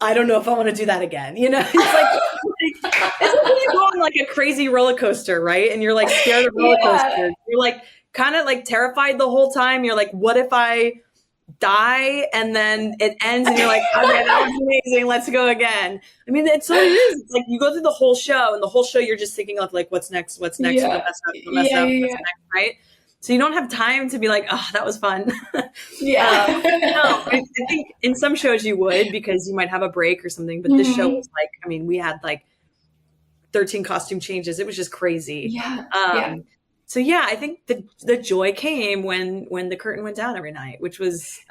I don't know if I want to do that again. You know, it's like it's like when you go on like a crazy roller coaster, right? And you're like scared of roller coasters. You're like kind of like terrified the whole time. You're like, what if I die and then it ends and you're like, okay, that was amazing, let's go again. I mean, it's what it is. It's like you go through the whole show and the whole show you're just thinking of like, what's next, what's next, what mess up, what's next, right? So you don't have time to be like, oh, that was fun. No, I think in some shows you would, because you might have a break or something, but this show was like, I mean, we had like 13 costume changes. It was just crazy. So yeah, I think the joy came when the curtain went down every night, which is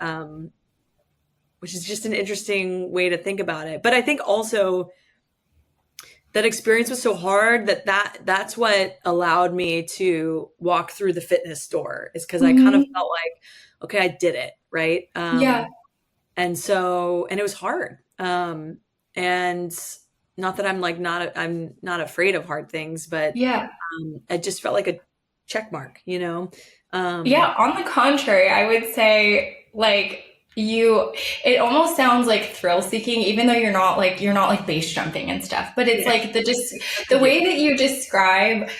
just an interesting way to think about it. But I think also that experience was so hard that's what allowed me to walk through the fitness door, is because I kind of felt like, okay, I did it, right? And it was hard. And not that I'm not afraid of hard things, but I just felt like a check mark, you know? On the contrary, I would say like it almost sounds like thrill seeking, even though you're not like base jumping and stuff, but it's like the way that you describe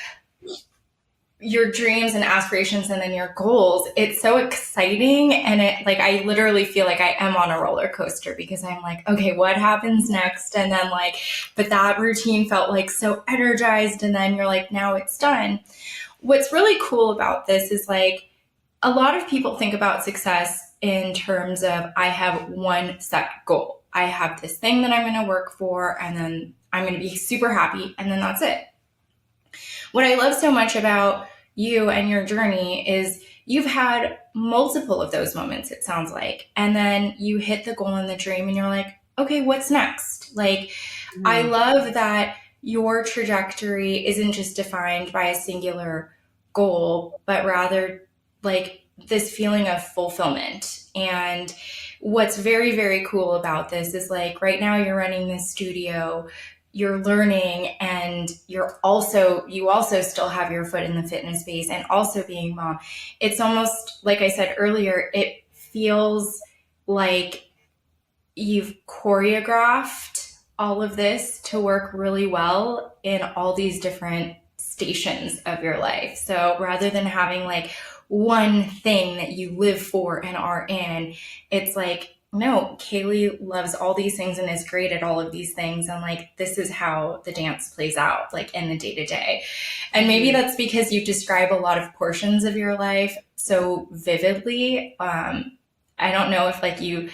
your dreams and aspirations and then your goals, it's so exciting. And it like, I literally feel like I am on a roller coaster, because I'm like, okay, what happens next? And then like, but that routine felt like so energized. And then you're like, now it's done. What's really cool about this is like, a lot of people think about success in terms of, I have one set goal. I have this thing that I'm going to work for, and then I'm going to be super happy, and then that's it. What I love so much about you and your journey is you've had multiple of those moments, it sounds like. And then you hit the goal and the dream and you're like, okay, what's next? Like, I love that your trajectory isn't just defined by a singular goal, but rather like this feeling of fulfillment. And what's very, very cool about this is like right now you're running this studio, you're learning, and you also still have your foot in the fitness space and also being mom. It's almost like I said earlier, it feels like you've choreographed all of this to work really well in all these different stations of your life. So rather than having like one thing that you live for and are in, it's like, no, Caley loves all these things and is great at all of these things. And like, this is how the dance plays out, like in the day to day. And maybe that's because you describe a lot of portions of your life so vividly. I don't know if like you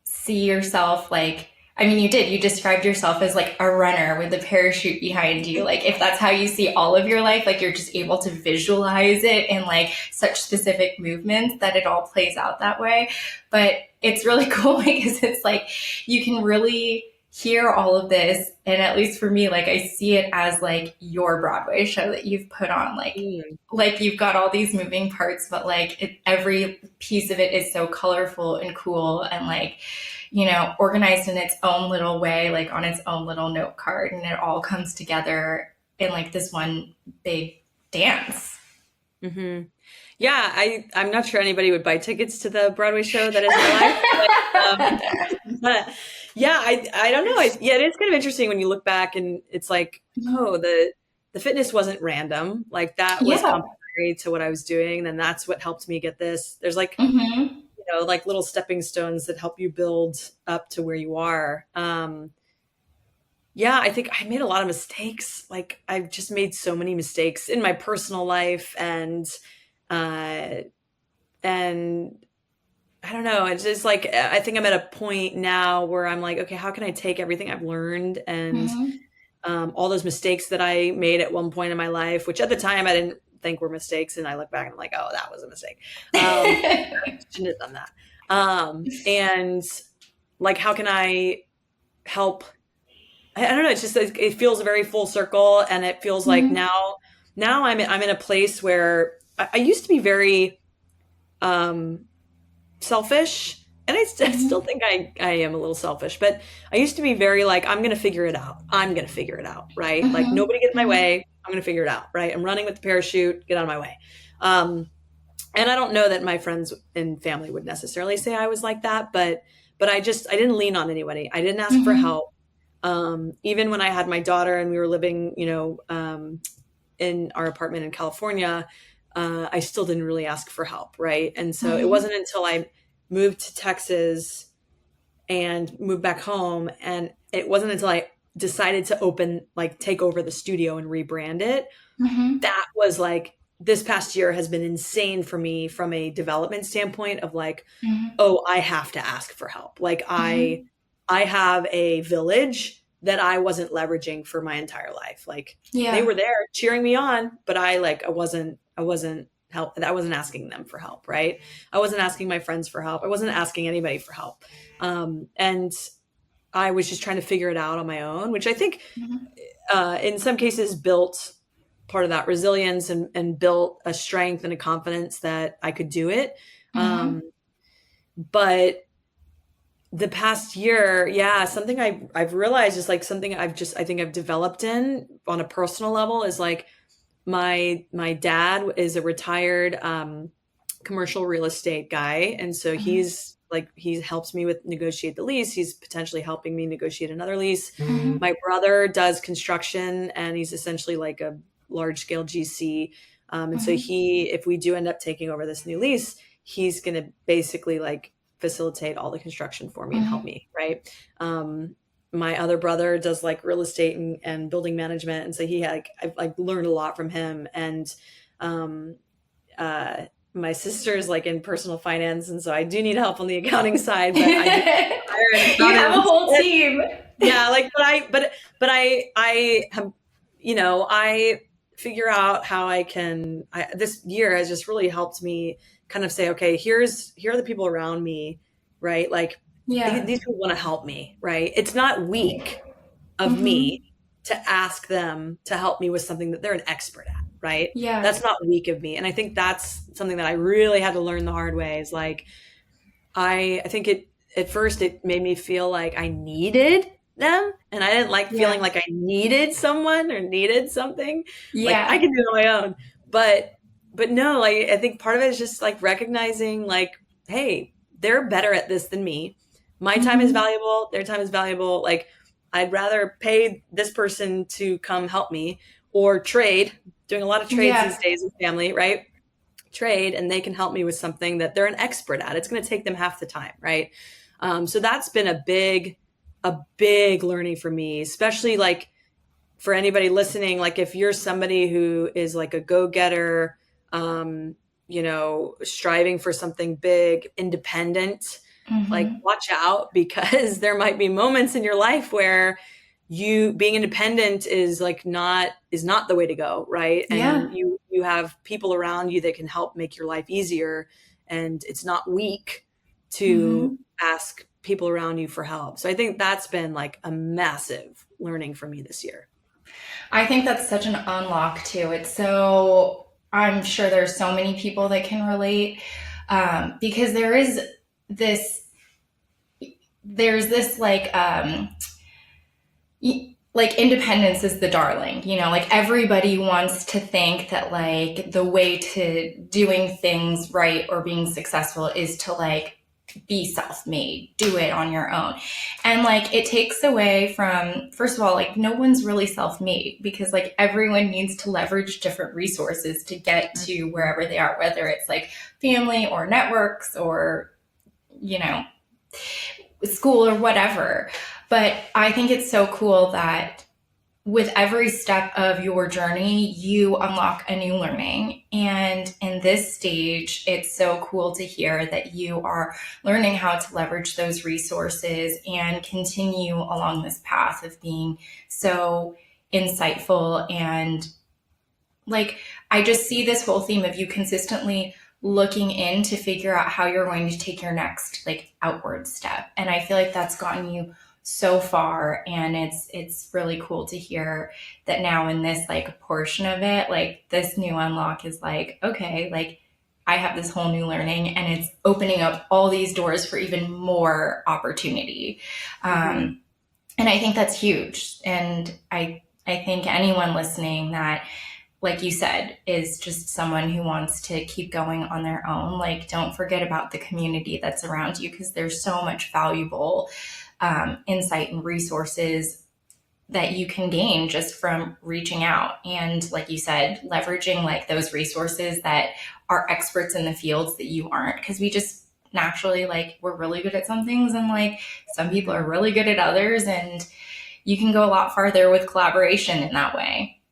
see yourself like, I mean, you described yourself as like a runner with a parachute behind you. Like if that's how you see all of your life, like you're just able to visualize it in like such specific movements that it all plays out that way. But it's really cool because it's like, you can really hear all of this. And at least for me, like I see it as like your Broadway show that you've put on, like you've got all these moving parts, but like every piece of it is so colorful and cool and like, you know, organized in its own little way, like on its own little note card. And it all comes together in like this one big dance. Mm-hmm. Yeah, I'm not sure anybody would buy tickets to the Broadway show that is live. But yeah, I don't know. It is kind of interesting when you look back and it's like, oh, the fitness wasn't random. Like that was complementary to what I was doing. And that's what helped me get this. There's like, you know, like little stepping stones that help you build up to where you are. yeah, I think I made a lot of mistakes. Like I've just made so many mistakes in my personal life, uh, and I don't know. It's just like I think I'm at a point now where I'm like, okay, how can I take everything I've learned and Mm-hmm. all those mistakes that I made at one point in my life, which at the time I didn't think were mistakes, and I look back and I'm like, oh, that was a mistake. I shouldn't have done that. And like, how can I help? I don't know. It's just it feels very full circle, and it feels like Mhm. now I'm in a place where I used to be very um, selfish, and I still Mhm. think I am a little selfish, but I used to be very like, I'm going to figure it out. I'm going to figure it out. Right. Like Mhm. nobody get in my Mhm. way. I'm going to figure it out. Right. I'm running with the parachute, get out of my way. Um, and I don't know that my friends and family would necessarily say I was like that, but I didn't lean on anybody. I didn't ask for Mhm. help. Even when I had my daughter and we were living, in our apartment in California, I still didn't really ask for help, right? And so it Mhm. wasn't until I moved to Texas and moved back home, and it wasn't until I decided to take over the studio and rebrand it, Mhm. that was like, this past year has been insane for me from a development standpoint of like, Mhm. oh, I have to ask for help. Like Mhm. I have a village that I wasn't leveraging for my entire life. Like they Yeah. were there cheering me on, but I wasn't help. I wasn't asking them for help, right? I wasn't asking my friends for help. I wasn't asking anybody for help. And I was just trying to figure it out on my own, which I think Mhm. in some cases built part of that resilience and built a strength and a confidence that I could do it. Mhm. Um, but the past year, yeah, something I've realized is like something I think I've developed in on a personal level is like my dad is a retired commercial real estate guy, and so Mhm. he helps me with negotiate the lease. He's potentially helping me negotiate another lease. Mhm. My brother does construction, and he's essentially like a large scale GC. And so Mhm. if we do end up taking over this new lease, he's going to basically like facilitate all the construction for me and help Mhm. me, right? Um, my other brother does like real estate and building management, and so I've like learned a lot from him. And um, uh, my sister's like in personal finance, and so I do need help on the accounting side, but I do hire an You have a accountant. whole team. Yeah, like but I have, I figure out how this year has just really helped me kind of say, okay, here are the people around me, right? Like Yeah. these people want to help me, right? It's not weak of me Mhm. to ask them to help me with something that they're an expert at, right? Yeah. That's not weak of me. And I think that's something that I really had to learn the hard way is like, I think at first it made me feel like I needed them, and I didn't like feeling Yeah. like I needed someone or needed something. Like I Yeah. can do it on my own. But no, like I think part of it is just like recognizing like, hey, they're better at this than me. My time is Mhm. valuable, their time is valuable. Like I'd rather pay this person to come help me or trade, doing a lot of trades these Yeah. days with family, right? Trade, and they can help me with something that they're an expert at. It's going to take them half the time, right? So that's been a big learning for me, especially like for anybody listening. Like if you're somebody who is like a go-getter, striving for something big, independent, like Mhm. watch out because there might be moments in your life where you being independent is not the way to go, right? And Yeah. you have people around you that can help make your life easier, and it's not weak to Mhm. ask people around you for help. So I think that's been like a massive learning for me this year. I think that's such an unlock too. I'm sure there's so many people that can relate because this, there's this like independence is the darling, like everybody wants to think that like the way to doing things right or being successful is to like be self-made, do it on your own. And like it takes away from, first of all, like no one's really self-made because like everyone needs to leverage different resources to get to wherever they are, whether it's like family or networks or, you know, school or whatever. But I think it's so cool that with every step of your journey, you unlock a new learning. And in this stage, it's so cool to hear that you are learning how to leverage those resources and continue along this path of being so insightful. And like, I just see this whole theme of you consistently looking in to figure out how you're going to take your next like outward step. And I feel like that's gotten you so far, and it's really cool to hear that now in this like portion of it, like this new unlock is like, okay, like I have this whole new learning and it's opening up all these doors for even more opportunity. And I think that's huge. And I think anyone listening that, like you said, is just someone who wants to keep going on their own, like don't forget about the community that's around you, because there's so much valuable insight and resources that you can gain just from reaching out. And like you said, leveraging like those resources that are experts in the fields that you aren't, because we just naturally like we're really good at some things and like some people are really good at others, and you can go a lot farther with collaboration in that way.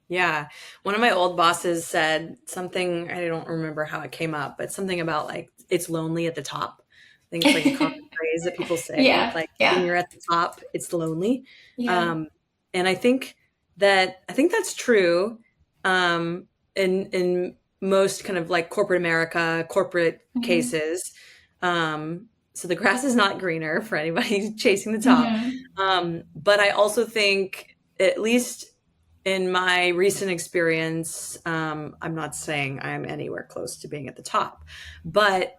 Yeah. One of my old bosses said something, I don't remember how it came up, but something about like, it's lonely at the top. I think it's like a common phrase that people say, like when you're at the top, it's lonely. And I think that's true. In most kind of like corporate America, corporate cases. So the grass is not greener for anybody chasing the top. But I also think, at least in my recent experience, I'm not saying I'm anywhere close to being at the top, but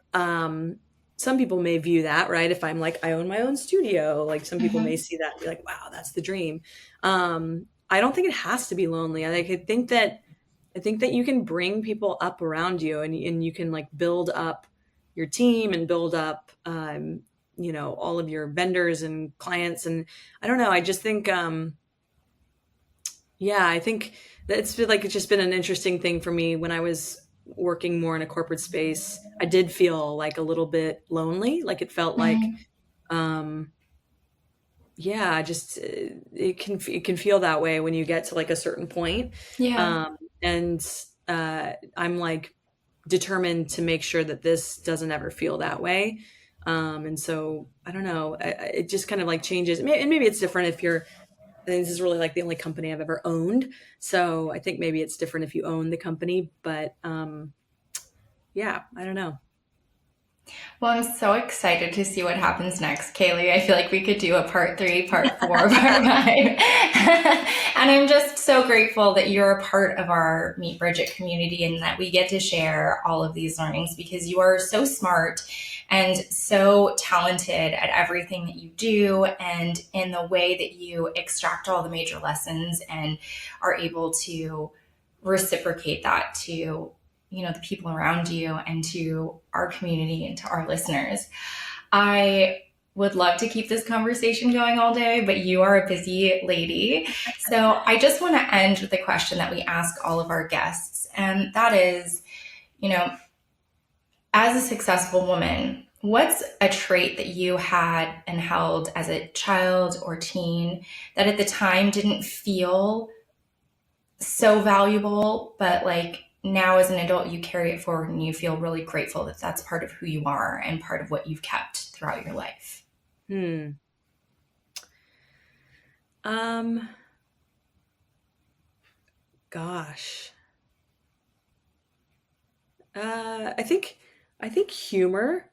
some people may view that, right? If I'm like, I own my own studio, like some people may see that and be like, wow, that's the dream. I don't think it has to be lonely. I think that you can bring people up around you, and you can like build up your team and build up, all of your vendors and clients. And I don't know, I just think, I think that it's just been an interesting thing for me. When I was working more in a corporate space, I did feel like a little bit lonely. Like it felt like, it can feel that way when you get to like a certain point. And I'm like determined to make sure that this doesn't ever feel that way. And so I don't know, it just kind of like changes. And maybe it's different if you're, I think this is really like the only company I've ever owned. So I think maybe it's different if you own the company, but I don't know. Well, I'm so excited to see what happens next, Caley. I feel like we could do a part 3, part 4, part 5. And I'm just so grateful that you're a part of our Meet Bridget community and that we get to share all of these learnings, because you are so smart and so talented at everything that you do, and in the way that you extract all the major lessons and are able to reciprocate that to the people around you and to our community and to our listeners. I would love to keep this conversation going all day, but you are a busy lady. So I just want to end with a question that we ask all of our guests. And that is, as a successful woman, what's a trait that you had and held as a child or teen that at the time didn't feel so valuable, but like now as an adult, you carry it forward and you feel really grateful that that's part of who you are and part of what you've kept throughout your life? Gosh. I think humor.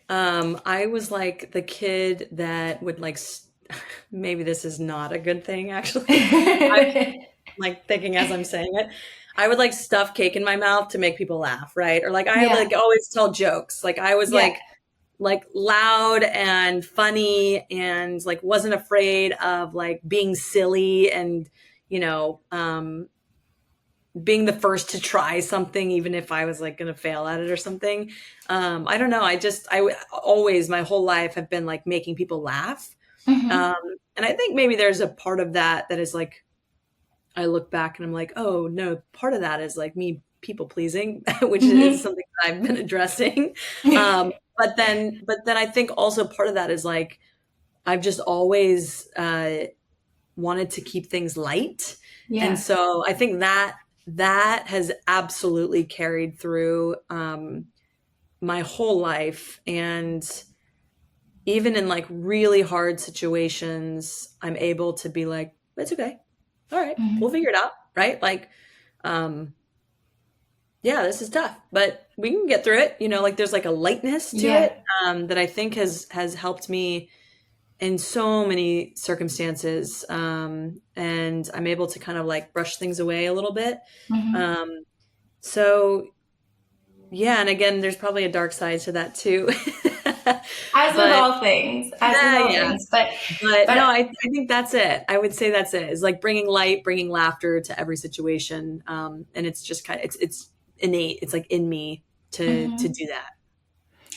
I was like the kid that would like, maybe this is not a good thing, actually. I'm like thinking as I'm saying it, I would like stuff cake in my mouth to make people laugh, right? Or like I like always tell jokes. Like I was like loud and funny, and like wasn't afraid of like being silly and being the first to try something, even if I was like going to fail at it or something. I don't know. I always my whole life have been like making people laugh. And I think maybe there's a part of that is like, I look back and I'm like, oh no, part of that is like me people pleasing, which is something that I've been addressing. But then I think also part of that is like, I've just always wanted to keep things light. Yeah. And so I think that has absolutely carried through my whole life. And even in like really hard situations, I'm able to be like, it's okay. All right, we'll figure it out. Right. Like, yeah, this is tough, but we can get through it. You know, like there's like a lightness to it that I think has helped me in so many circumstances. And I'm able to kind of like brush things away a little bit. So yeah. And again, there's probably a dark side to that too. As with all things. But no, I think that's it. I would say that's it. It's like bringing light, bringing laughter to every situation. And it's just kind of, it's innate. It's like in me to do that.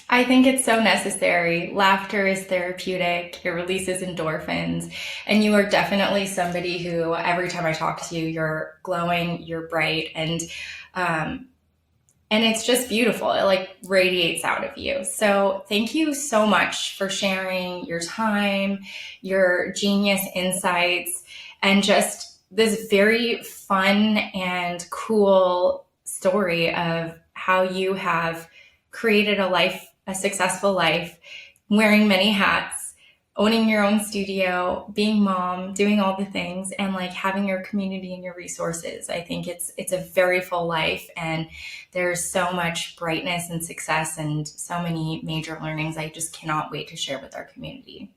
I think it's so necessary. Laughter is therapeutic. It releases endorphins. And you are definitely somebody who, every time I talk to you, you're glowing, you're bright, and it's just beautiful. It like radiates out of you. So thank you so much for sharing your time, your genius insights, and just this very fun and cool story of how you have created a successful life, wearing many hats, owning your own studio, being mom, doing all the things, and like having your community and your resources. I think it's a very full life, and there's so much brightness and success and so many major learnings. I just cannot wait to share with our community.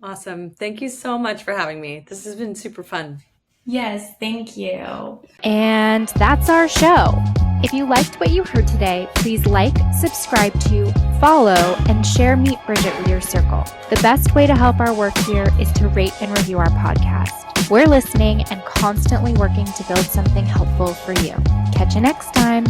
Awesome. Thank you so much for having me. This has been super fun. Yes, thank you. And that's our show. If you liked what you heard today, please like, subscribe to, follow, and share Meet Bridget with your circle. The best way to help our work here is to rate and review our podcast. We're listening and constantly working to build something helpful for you. Catch you next time.